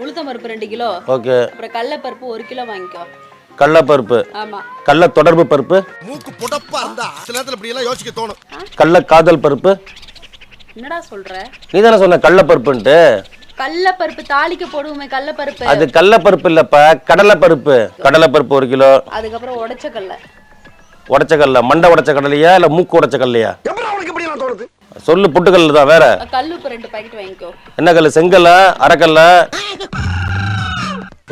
உளுத்தம் பருப்பு 2 kilo. Okay. அப்புறம் கடலைப்பருப்பு 1 கிலோ வாங்கிக்கோ. கடலைப்பருப்பு. ஆமா. கடலை தொடர்பு பருப்பு. மூக்கு புடப்பா இருந்தா சில நேரத்துல இப்படி எல்லாம் யோசிக்க தோணும். கடலை காதல் பருப்பு. என்னடா சொல்ற? நீ தானே சொன்ன கடலைப்பருப்புன்ட்டு. கடலைப்பருப்பு தாளிக்க போடுவோமே கடலைப்பருப்பு. அது கடலைப்பருப்பு இல்லப்பா, கடலைப்பருப்பு. கடலைப்பருப்பு 1 கிலோ. அதுக்கப்புறம் உடைச்ச கடலை. உடைச்ச கடலை, மண்டை உடைச்ச கடலையா இல்ல மூக்கு உடைச்ச கடலையா? எப்பறம் உனக்கு இப்படி எல்லாம் தோணுது? சொல்லு. புட்டுக்கல்ல தான். வேற கல்லுப்பு 2 பாக்கெட் வாங்கிக்கோ. என்ன கல்லு? செங்கல்ல, அரைக்கல்ல.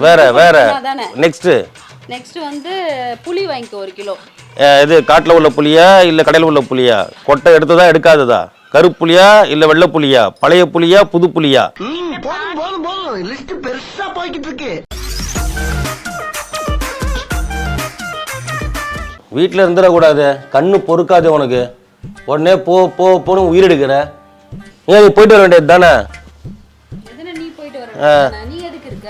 வேற வேற நெக்ஸ்ட் வந்து புளி வாங்கிக்கோ 1 கிலோ. இது காட்டுல உள்ள புளியா இல்ல கடையில உள்ள புளியா? கொட்டை எடுத்ததா எடுக்காததா? கருப்புளியா இல்ல வெள்ளை புளியா? பழைய புளியா புது புளியா? போதும் லிஸ்ட் பெருசா போய்கிட்டு இருக்கு. வீட்டுல இருந்துடக்கூடாது, கண்ணு பொறுக்காது உனக்கு. உடனே போ போ போன்னு உயிர் எடுக்கிற. நீ போயிட்டு வர வேண்டியது தானே? நீ போயிட்டு வர. நீ எதுக்கு இருக்க?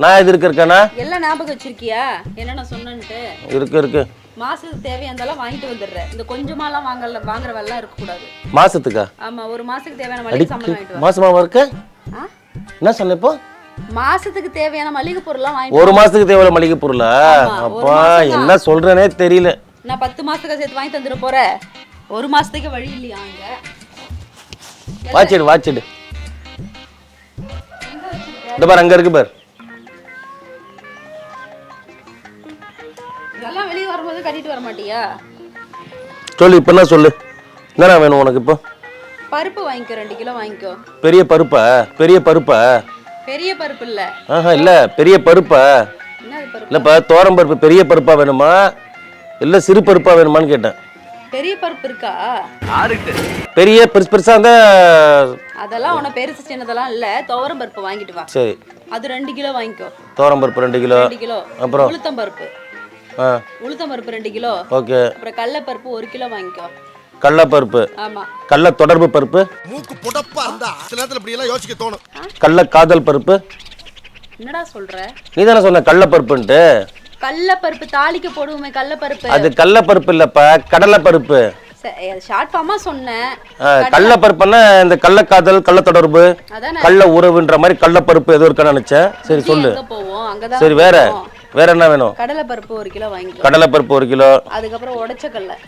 நான் எதுக்கு இருக்கேனா? எல்லாம் ஞாபகம் வச்சிருக்கியா என்னென்ன சொன்னேன்ட்டு? இருக்கு. மாசத்துக்கு தேவையானதெல்லாம் வாங்கிட்டு வந்துடுறேன். இந்த கொஞ்சமாலாம் வாங்குற வெல்லாம் இருக்க கூடாது. மாசத்துக்கா? ஆமா, ஒரு மாசத்துக்கு தேவையான மளிகை சாமான் வாங்கிட்டு வா. மாசமா இருக்க? என்ன சொன்ன இப்போ? மாசத்துக்கு தேவையான மளிகை பொருள்லாம் வாங்கிட்டு. ஒரு மாசத்துக்கு தேவையான மளிகை பொருளா? அப்பா என்ன சொல்றேனே தெரியல. நான் 10 மாசத்துக்கு சேர்த்து வாங்கி தந்துட போறேன். ஒரு மாசத்துக்கு வழி இல்லையா அங்க? வாட்சிடு. இந்த பாரு, அங்க இருக்கு பாரு. இதெல்லாம் வெளிய வரும்போது கட்டிட்டு வர மாட்டியா? சொல்லு. இப்ப என்ன சொல்லு? என்னடா வேணும் உனக்கு இப்போ? பருப்பு வாங்கிக்கோ. 2 கிலோ வாங்கிக்கோ. பெரிய பருப்பா? பெரிய பருப்பா? பெரிய பருப்பு இல்ல. இல்ல பெரிய பருப்பா? என்னது பருப்பு? இல்லப்பா, தோரம் பருப்பு பெரிய பருப்பா வேணுமா இல்ல சிறு பருப்பா வேணுமான்னு கேட்டேன். பெரிய பருப்பு இருக்கா? பெரிய பெருசா இருந்தா அதெல்லாம் உன பெருசு சின்னதெல்லாம் இல்ல. துவரம் பருப்பு வாங்கிட்டு வா. சரி. அது 2 கிலோ வாங்கிக்கோ. தோரம் பருப்பு 2 கிலோ. 2 கிலோ. அப்புறம் உளுத்தம் பருப்பு. உளுத்தம் பருப்பு 2 கிலோ. ஓகே. அப்புறம் கடலைப்பருப்பு 1 கிலோ வாங்கிக்கோ. கடலைப்பருப்பு. ஆமா. கடலை தொடர்பு பருப்பு. மூக்கு புடப்பா இருந்தா சில நேரத்துல இப்படி எல்லாம் யோசிக்க தோணும். கடலை காதல் பருப்பு. என்னடா சொல்ற? நீ தானே சொன்ன கடலைப்பருப்புன்ட்டு. கடலைப்பருப்பு தாளிக்க போடுவோமே கடலைப்பருப்பு. அது கடலைப்பருப்பு இல்லப்பா, கடலைப்பருப்பு. ஷார்ட் ஃபார்மா சொன்னேன். கடலைப்பருப்புன்னா இந்த கடலை காதல், கடலை தொடர்பு, கடலை உறவுன்ற மாதிரி கடலைப்பருப்பு ஏதோ இருக்கான்னு நினைச்சேன். சரி சொல்லு. சரி வேற என்ன வேணும்? கடலைப்பருப்பு 1 கிலோ வாங்கிக்கோ. கடலைப்பருப்பு 1 கிலோ. அதுக்கப்புறம் உடைச்ச கடலை.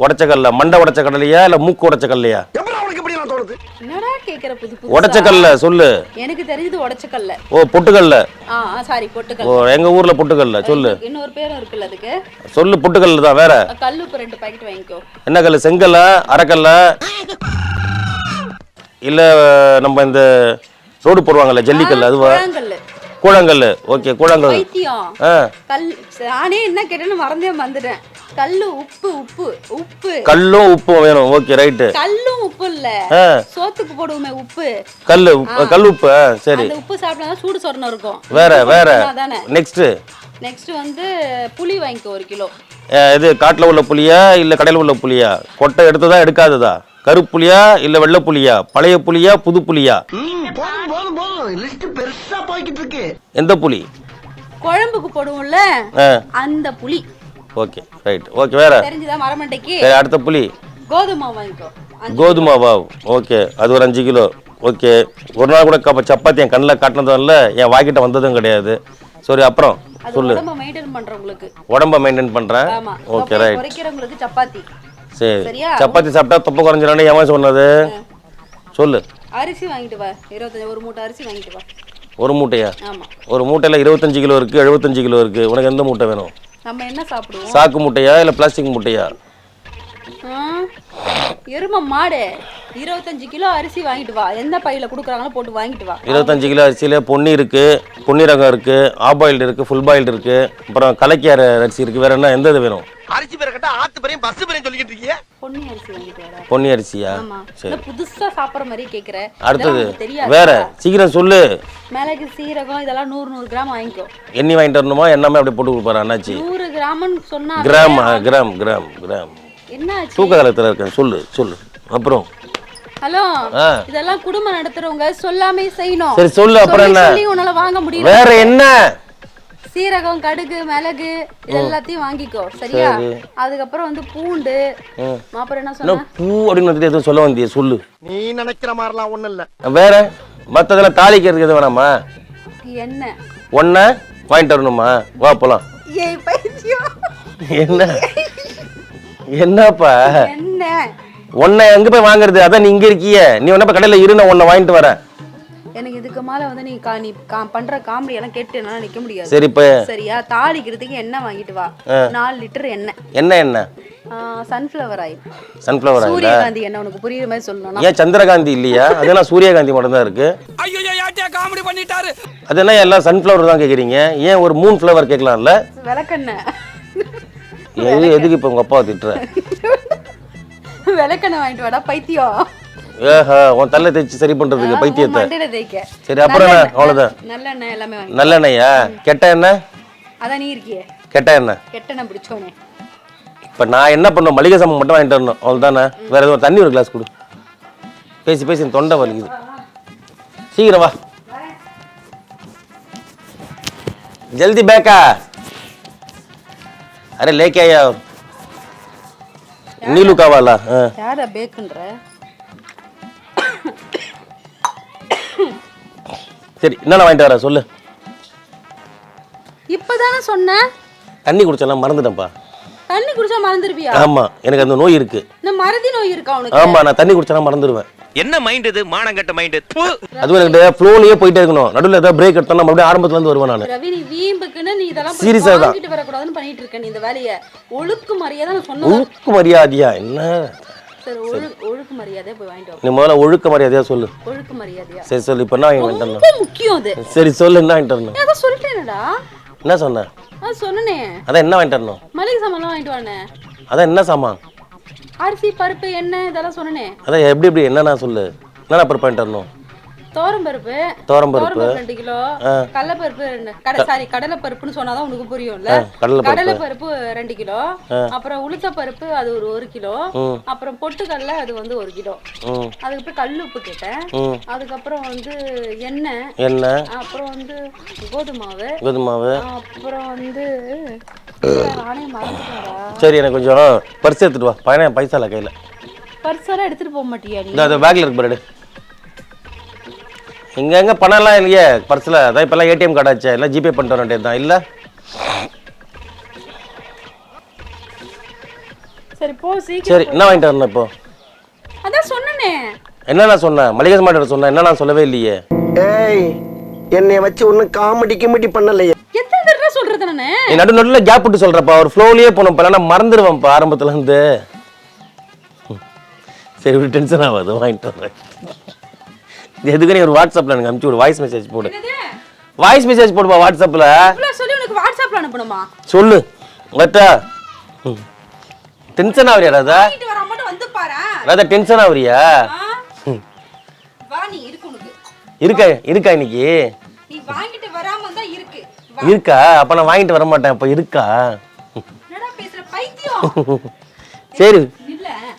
உடைச்ச கடலை, மண்டை உடைச்ச கடலையா இல்ல மூக்கு உடைச்ச கடலையா? எப்பறம் உனக்கு இப்படி எல்லாம் தோணுது? என்னடா கேக்குற புது உடைச்ச கடலை சொல்லு. எனக்கு தெரிஞ்சது உடைச்ச கடலை. ஓ, பொட்டுக்கடலை. சாரி, பொட்டுக்கடலை. ஓ, எங்க ஊர்ல பொட்டுக்கடலை. சொல்லு. இன்னொரு பேரும் இருக்குல்ல அதுக்கு. சொல்லு. பொட்டுக்கடலை தான். வேற கல்லுப்பு 2 பாக்கெட் வாங்கிக்கோ. என்ன கல்லு? செங்கல்ல, அரைக்கல்ல இல்ல நம்ம இந்த ரோடு போடுவாங்கல்ல ஜல்லிக்கல்ல அதுவா? கூழாங்கல்லு. ஓகே, கூழாங்கல். பைத்தியம். கல் நானே என்ன கேட்டேன்னு மறந்தே வந்துட்டேன். கல்லு உப்பு. கல்லும் உப்பும் வேணும். Okay right. கல்லும் உப்பு இல்ல, சோத்துக்கு போடுவோமே உப்பு. கல் உப்பு. சரி. அந்த உப்பு சாப்பிட்டா சூடு சொரணம் இருக்கும். வேற நெக்ஸ்ட் வந்து புளி வாங்கிக்கோ 1 கிலோ. இது காட்டுல உள்ள புளியா இல்ல கடையில உள்ள புளியா? கொட்டை எடுத்ததா எடுக்காததா? கருப்புளியா இல்ல வெள்ளை புளியா? பழைய புளியா புது புளியா? போதும் லிஸ்ட் பெருசா போய்கிட்டு இருக்கு. எந்த புளி? குழம்புக்கு போடுவோம்ல அந்த புளி. Okay right. ஓகே வேற தெரிஞ்சதா மரமண்டைக்கு? சரி, அடுத்த புளி. கோதுமை வாங்கிக்கோ. கோதுமாவா? ஓகே, அது ஒரு 5 கிலோ. ஓகே. ஒரு நாள் கூட சப்பாத்தி என் கண்ணில் காட்டினதும் இல்லை, என் வாய்க்கிட்ட வந்ததும் கிடையாது. சரி, அப்புறம் சொல்லு. உடம்ப மெயின்டைன் பண்றவங்களுக்கு. உடம்ப மெயின்டைன் பண்றேன். Okay right. குறைக்கிறவங்களுக்கு சப்பாத்தி. சரி. சப்பாத்தி சாப்பிட்டா தொப்பை குறைஞ்சிரானே எவன் சொன்னது? சொல்லு. அரிசி வாங்கிட்டு வா. 25 ஒரு மூட்டை அரிசி வாங்கிட்டு வா. ஒரு மூட்டையா? ஆமா. ஒரு மூட்டையில 25 கிலோ இருக்கு, 75 கிலோ இருக்கு. உனக்கு எந்த மூட்டை வேணும்? நம்ம என்ன சாப்பிடுவோம்? சாக்கு மூட்டையா இல்ல பிளாஸ்டிக் மூட்டையா? எரும மாடு. 25 கிலோ அரிசி வாங்கிட்டு வா. எந்த பையில குடுக்குறாங்களோ போட்டு வாங்கிட்டு வா. 25 கிலோ அரிசியில பொன்னி இருக்கு, பொன்னி ரகம் இருக்கு, ஆபாயில்டு இருக்கு, ஃபுல் பாயில்டு இருக்கு, அப்புறம் கலக்கியார அரிசி இருக்கு. வேற என்ன எந்த இது வேணும்? அரிசி பேரை கேட்டா ஆத்து பேரையும் பஸ் பேரையும் சொல்லிக்கிட்டு இருக்கீங்க. பொன்னி அரிசி வாங்கிட்டு வா. பொன்னி அரிசியா? சரி. புதுசா சாப்பிடுற மாதிரி கேக்குற. அடுத்தது வேற சீக்கிரம் சொல்லு. மிளகு, சீரகம் இதெல்லாம் 100 கிராம் வாங்கிக்கோ. எண்ணி வாங்கிட்டு வரணுமா? எல்லாமே அப்படியே போட்டு கொடுப்பாரு அண்ணாச்சி. 100 கிராம்னு சொன்னா கிராம் என்ன தூக்க காலத்துல இருக்கேன். சொல்லு. அப்புறம் ஹலோ, இதெல்லாம் குடும்பம் நடத்துறவங்க சொல்லாமே செய்யணும். சரி சொல்லு. அப்புறம் என்ன? உன்னால வாங்க முடியல. வேற என்ன? சீரகம், கடுகு, மிளகு எல்லாத்தையும் வாங்கிக்கோ. சரியா? அதுக்கப்புறம் வந்து பூண்டு. அப்புறம் என்ன சொன்ன? பூ அப்படின்னு எதுவும் சொல்ல வந்தியே சொல்லு. நீ நினைக்கிற மாதிரிலாம் ஒண்ணும் இல்ல. வேற மற்றதெல்லாம் தாளிக்கிறதுக்கு எது வேணாமா? என்ன ஒன்றை வாங்கிட்டு வரணுமா? வா போலாம். ஏய் பைத்தியம், என்ன என்னப்பா என்ன ஒன்றை எங்க போய் வாங்குறது? அதான் நீ இங்க இருக்கிய, நீ ஒன்ன கடையில இரு, நான் ஒன்றை வாங்கிட்டு வரேன். எனக்கு இதுக்கு மேல வந்து நீ பண்ற காமெடி எல்லாம் கேட்டு என்னால நிக்க முடியாது. சரி இப்ப சரியா? தாளிக்கிறதுக்கு எண்ணெய் வாங்கிட்டு வா. 4 லிட்டர் எண்ணெய். என்ன சன்ஃப்ளவர் ஆயில். Sunflower oil. சூரியகாந்தி எண்ணெய். உனக்கு புரியுற மாதிரி சொல்லணும். ஏன் சந்திரகாந்தி இல்லையா? அதெல்லாம் சூரியகாந்தி மட்டும் தான் இருக்கு. ஐயோ யார்ட்டியா காமெடி பண்ணிட்டாரு. அது என்ன எல்லாம் சன்ஃப்ளவர் தான் கேக்குறீங்க? ஏன் ஒரு 3 ஃப்ளவர் கேட்கலாம்ல? விளக்கெண்ணெய். எதுக்கு இப்ப உங்க அப்பாவை திட்டுற? விளக்கெண்ணெய் வாங்கிட்டு வாடா பைத்தியம். ஏஹா, உன் தலை தேய்ச்சி சரி பண்றதுக்கு பைத்தியத்தை. மண்டையில தேய்க்க. சரி அப்புறம் என்ன? அவ்வளவுதான். நல்லெண்ணெய் எல்லாமே வாங்கி. நல்லெண்ணெயா? கெட்ட எண்ணெய்? அதான் நீ இருக்கியே கெட்ட எண்ணெய். கெட்டெண்ணெய் பிடிச்சோனே. இப்ப நான் என்ன பண்ணும்? மளிகை சாமான் மட்டும் வாங்கிட்டு வரணும், அவ்வளவுதானே? வேற எதுவும் தண்ணி ஒரு கிளாஸ் கொடு. பேசி பேசி தொண்டை வலிக்குது. சீக்கிரம் வா. ஜல்தி பேக்கா. அரே லேக்கே ஆயா. नीलू का वाला। யார பேக்குன்ற? சரி என்னென்ன வாங்கிட்டு வர சொல்லு. இப்பதானே சொன்னேன். தண்ணி குடிச்சலாம் மறந்துட்டேன்ப்பா. தண்ணி குடிச்சா மறந்துடுவியா? ஆமா, எனக்கு அந்த நோய் இருக்கு. இந்த மறதி நோய் இருக்கா உனக்கு? ஆமா, நான் தண்ணி குடிச்சா மறந்துடுவேன். என்ன மைண்ட் இது? மானங்கட்ட மைண்ட். அதுவும் எனக்கு ஃப்ளோலயே போயிட்டே இருக்கணும். நடுவுல ஏதாவது பிரேக் எடுத்தா மறுபடியும் ஆரம்பத்துல இருந்து வருவேன் நான். ரவி, நீ வீம்புக்குன்னு நீ இதெல்லாம் சீரியஸா தான் வாங்கிட்டு வர கூடாதுன்னு பண்ணிட்டு இருக்க. நீ இந்த வேலைய ஒழுக்கு மரியாதை நான் சொன்னேன். ஒழுக்கு மரியாதையா? என்ன சரி, ஒழுக்கு மரியாதையா போய் வாங்கிட்டு வா. நீ முதல்ல ஒழுக்க மரியாதையா சொல்லு. ஒழுக்கு மரியாதையா? சரி சொல்லு. இப்போ என்ன வாங்கிட்டு வரணும்? ரொம்ப முக்கியம் அது. சரி சொல்லு, என்ன வாங்கிட்டு வரணும்? அத சொல்லிட்டேனடா. என்ன சொன்ன? சொன்னனே. அதான் என்ன வாங்கிட்டு வரணும்? மளிகை சாமான் வாங்கிட்டு வானே. அதான் என்ன சாமான்? அரிசி, பருப்பு, எண்ணெய் இதெல்லாம் சொன்னனே. அதான் எப்படி என்னன்னா சொல்லு. என்னென்ன பருப்பு வாங்கிட்டு வரணும்? தோரம்பருப்பு 2 கிலோ, கடலைப்பருப்பு கடலை பருப்புன்னு சொன்னாதான் உனக்கு புரியும்ல. கடலை பருப்பு 2 கிலோ, அப்புறம் உளுத்த பருப்பு அது ஒரு 1 கிலோ, அப்புறம் பொட்டுக்கடலை அது வந்து 1 கிலோ. அதுக்கப்புறம் கல்லுப்பு கேட்டேன். அதுக்கப்புறம் வந்து எண்ணெய், அப்புறம் வந்து கோதுமாவு, அப்புறம் வந்து நானே மறந்துட்டேன்டா. சரி, எனக்கு கொஞ்சம் பர்ஸ் எடுத்துட்டு வா. பைசா இல்ல கையில. பர்ஸெல்லாம் எடுத்துட்டு போக மாட்டியா நீ? இந்த பேக்ல இருக்கு பாரு. எங்க பணம்லாம் இல்லையே பர்ஸ்ல. அதான் இப்பெல்லாம் ஏடிஎம் கார்டு ஆச்சு, எல்லாம் ஜிபே பண்ணிட்டு வர வேண்டியதுதான் இல்ல. சரி போ சீக்கிரம். சரி என்ன வாங்கிட்டு வரணும் இப்போ? அதான் சொன்னனே. என்ன நான் சொன்னேன்? மளிகை சாமான் சொன்னேன். என்ன நான் சொல்லவே இல்லையே. ஏய், என்னைய வச்சு ஒன்னும் காமெடி பண்ணலையே. எத்தனை தடவை சொல்றது நானே? நீ நடுவுல கேப் விட்டு சொல்றப்பா. ஒரு ஃப்ளோலயே போணும். இப்ப நான் மறந்துடுவேன்ப்பா ஆரம்பத்துல இருந்து. சரி ஒரு டென்ஷன் ஆகாது, வாங்கிட்டு வரேன். எதுக்கு நீ ஒரு வாட்ஸ்அப்ல எனக்கு அனுப்பிச்சு ஒரு வாய்ஸ் மெசேஜ் போடு. வாய்ஸ் மெசேஜ் போடுப்பா வாட்ஸ்அப்ல. சொல்லி உனக்கு வாட்ஸ்அப்ல அனுப்பணுமா? சொல்லு. வட்டா டென்ஷன் ஆவறியா ராதா? வாங்கிட்டு வர மட்டும் வந்து பாரு. ராதா டென்ஷன் ஆவறியா? வா, நீ இருக்கு உனக்கு. இருக்கா இன்னைக்கு? நீ வாங்கிட்டு வராம தான் இருக்கு. இருக்கா? அப்ப நான் வாங்கிட்டு வர மாட்டேன். அப்ப இருக்கா? என்னடா பேசுற பைத்தியம்? சரி